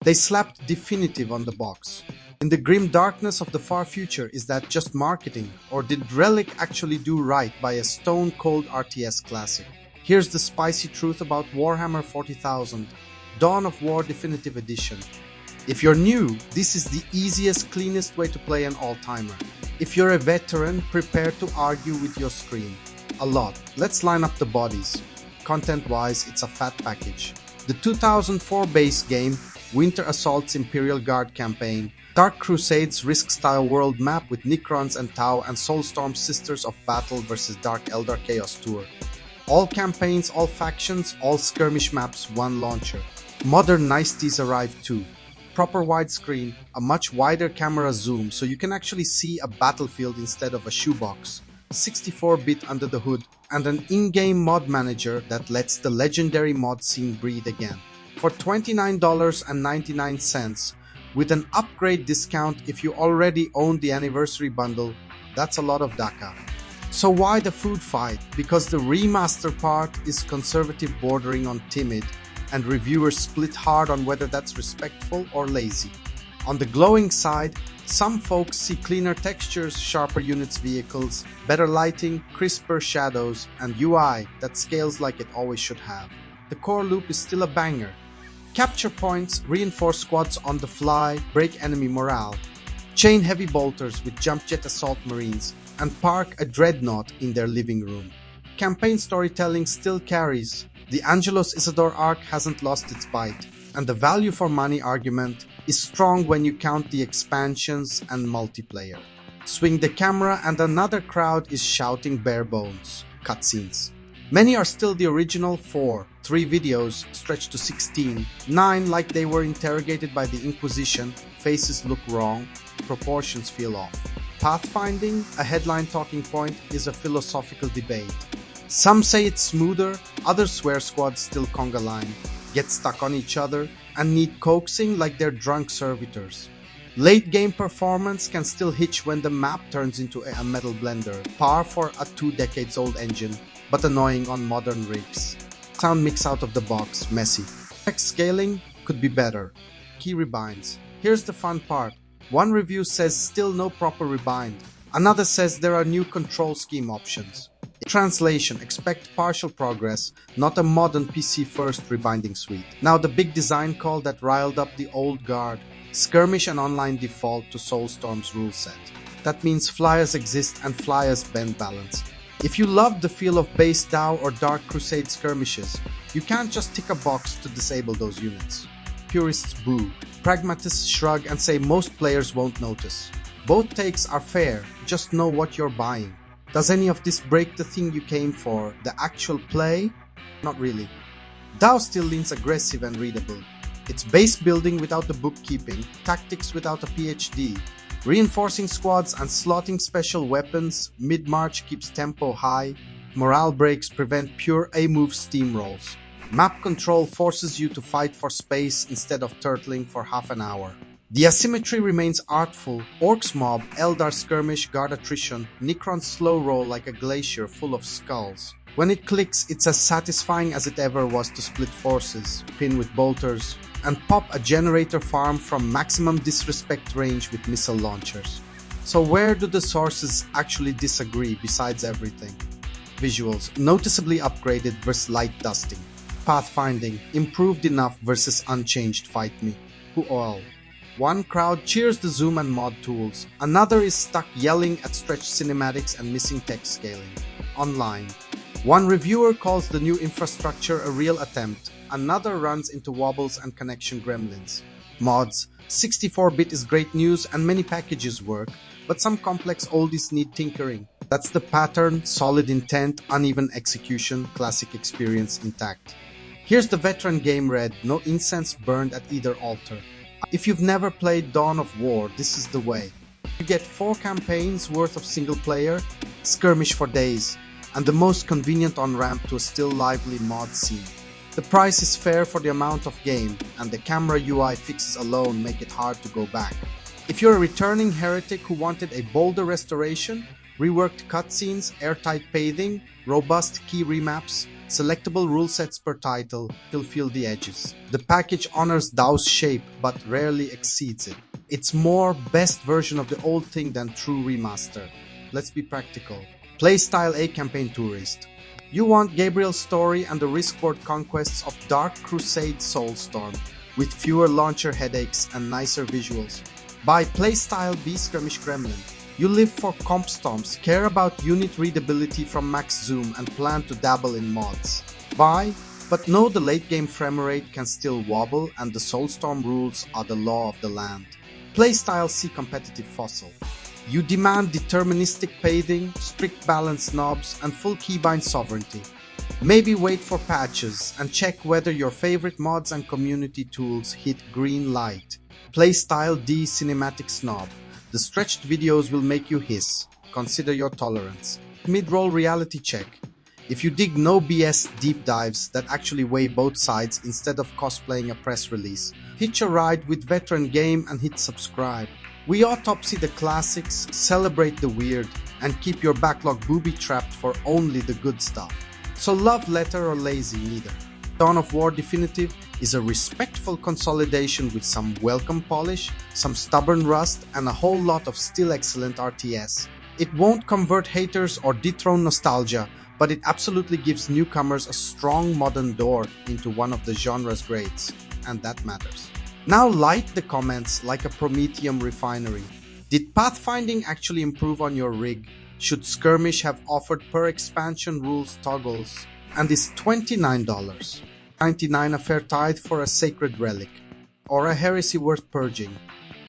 They slapped definitive on the box. In the grim darkness of the far future, is that just marketing, or did Relic actually do right by a stone-cold RTS classic? Here's the spicy truth about Warhammer 40,000, Dawn of War Definitive Edition. If you're new, this is the easiest, cleanest way to play an all-timer. If you're a veteran, prepare to argue with your screen. A lot. Let's line up the bodies. Content-wise, it's a fat package. The 2004 base game, Winter Assault's Imperial Guard campaign, Dark Crusade's Risk-style world map with Necrons and Tau, and Soulstorm's Sisters of Battle vs Dark Eldar Chaos Tour. All campaigns, all factions, all skirmish maps, one launcher. Modern niceties arrive too. Proper widescreen, a much wider camera zoom so you can actually see a battlefield instead of a shoebox, 64-bit under the hood, and an in-game mod manager that lets the legendary mod scene breathe again. For $29.99, with an upgrade discount if you already own the anniversary bundle, that's a lot of DACA. So why the food fight? Because the remaster part is conservative bordering on timid, and reviewers split hard on whether that's respectful or lazy. On the glowing side, some folks see cleaner textures, sharper units vehicles, better lighting, crisper shadows, and UI that scales like it always should have. The core loop is still a banger. Capture points, reinforce squads on the fly, break enemy morale, chain heavy bolters with jump jet assault marines, and park a dreadnought in their living room. Campaign storytelling still carries. The Angelos Isidore arc hasn't lost its bite, and the value for money argument is strong when you count the expansions and multiplayer. Swing the camera and another crowd is shouting bare bones. Cutscenes. Many are still the original 4, 3 videos stretched to 16, 9 like they were interrogated by the Inquisition, faces look wrong, proportions feel off. Pathfinding, a headline talking point, is a philosophical debate. Some say it's smoother, others swear squads still conga line, get stuck on each other, and need coaxing like they're drunk servitors. Late game performance can still hitch when the map turns into a metal blender, par for a 2 decades old engine, but annoying on modern rigs. Sound mix out of the box, messy. Text scaling could be better. Key rebinds. Here's the fun part. One review says still no proper rebind. Another says there are new control scheme options. Translation, expect partial progress, not a modern PC-first rebinding suite. Now the big design call that riled up the old guard. Skirmish and online default to Soulstorm's rule set. That means flyers exist and flyers bend balance. If you love the feel of base DAO or Dark Crusade skirmishes, you can't just tick a box to disable those units. Purists boo. Pragmatists shrug and say most players won't notice. Both takes are fair, just know what you're buying. Does any of this break the thing you came for, the actual play? Not really. DAO still leans aggressive and readable. It's base building without the bookkeeping, tactics without a PhD, reinforcing squads and slotting special weapons, mid-march keeps tempo high, morale breaks prevent pure A-move steamrolls. Map control forces you to fight for space instead of turtling for half an hour. The asymmetry remains artful. Orcs mob, Eldar skirmish, guard attrition, Necrons slow roll like a glacier full of skulls. When it clicks, it's as satisfying as it ever was to split forces, pin with bolters, and pop a generator farm from maximum disrespect range with missile launchers. So where do the sources actually disagree besides everything? Visuals, noticeably upgraded versus light dusting. Pathfinding, improved enough versus unchanged fight me. Who all? One crowd cheers the zoom and mod tools, another is stuck yelling at stretched cinematics and missing text scaling. Online. One reviewer calls the new infrastructure a real attempt, another runs into wobbles and connection gremlins. Mods. 64-bit is great news and many packages work, but some complex oldies need tinkering. That's the pattern, solid intent, uneven execution, classic experience intact. Here's the veteran game read, no incense burned at either altar. If you've never played Dawn of War, this is the way. You get 4 campaigns worth of single player, skirmish for days, and the most convenient on-ramp to a still lively mod scene. The price is fair for the amount of game, and the camera UI fixes alone make it hard to go back. If you're a returning heretic who wanted a bolder restoration, reworked cutscenes, airtight paving, robust key remaps, selectable rule sets per title, you'll feel the edges. The package honors DAO's shape but rarely exceeds it. It's more best version of the old thing than true remaster. Let's be practical. Playstyle A Campaign Tourist. You want Gabriel's story and the risk-board conquests of Dark Crusade Soulstorm, with fewer launcher headaches and nicer visuals. Buy Playstyle B Skirmish Gremlin. You live for comp stomps, care about unit readability from max zoom, and plan to dabble in mods. Buy, but know the late-game frame rate can still wobble and the Soulstorm rules are the law of the land. Playstyle C Competitive Fossil. You demand deterministic pathing, strict balance knobs, and full keybind sovereignty. Maybe wait for patches and check whether your favorite mods and community tools hit green light. Playstyle D Cinematic Snob. The stretched videos will make you hiss. Consider your tolerance. Mid-roll reality check. If you dig no BS deep dives that actually weigh both sides instead of cosplaying a press release, hitch a ride with Veteran Game and hit subscribe. We autopsy the classics, celebrate the weird, and keep your backlog booby-trapped for only the good stuff. So love letter or lazy neither. Dawn of War Definitive is a respectful consolidation with some welcome polish, some stubborn rust, and a whole lot of still excellent RTS. It won't convert haters or dethrone nostalgia, but it absolutely gives newcomers a strong modern door into one of the genre's greats, and that matters. Now light the comments like a Prometheum refinery. Did pathfinding actually improve on your rig? Should Skirmish have offered per expansion rules toggles? And is $29.99 a fair tithe for a sacred relic? Or a heresy worth purging?